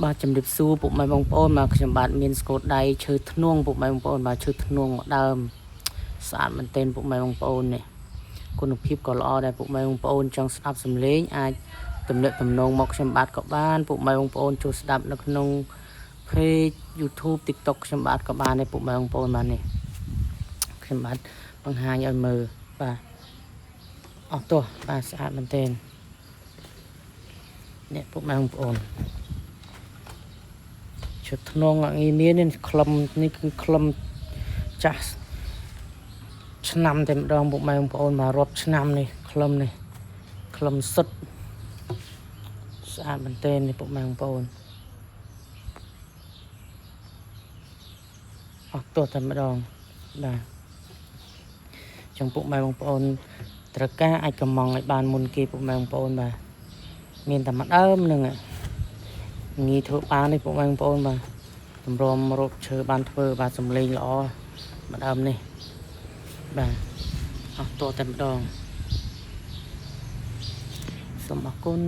បាទជំរាបសួរពុកម៉ែបងប្អូនមកខ្ញុំបាទមានស្កូតដៃឈើធ្នង់ពុកម៉ែបងប្អូនបាទឈើធ្នង់មកដើមស្អាតមែនទែនពុកម៉ែបងប្អូននេះគុណភាពក៏ល្អដែរពុកម៉ែបងប្អូនចង់ស្ដាប់សំឡេងអាចទំនាក់ទំនងមកខ្ញុំបាទក៏បានពុកម៉ែបងប្អូនចូលស្ដាប់នៅក្នុង page YouTube TikTok ខ្ញុំបាទក៏បានដែរពុកម៉ែបងប្អូនបាទនេះខ្ញុំបាទបង្ហាញឲ្យមើលបាទអស់ទោះបាទស្អាតមែនទែននេះពុកម៉ែបងប្អូនឈើធ្នង់ងាយនេះក្លឹមនេះគឺក្លឹមចាស់ឆ្នាំតែម្ដងពុកម៉ែបងប្អូនមករាប់ឆ្នាំនេះក្លឹមនេះក្លឹមសុទ្ធស្អាតមែនទែននេះពុកម៉ែបងប្អូនអស់ទោះតែម្ដងបាទចឹងពុកម៉ែបងប្អូនត្រូវការអាចកំងឲ្យបានមុនគេពុកម៉ែបងប្អូនបាទមានតែមួយដើមហ្នឹងងាយធ្វើបាននេះពុកម៉ែបងប្អូនបាទតម្រាំរកឈើបានធ្វើបាទសំឡេងល្អមួយដើមនេះបាទអស់តតែម្ដងសូមអរគុណ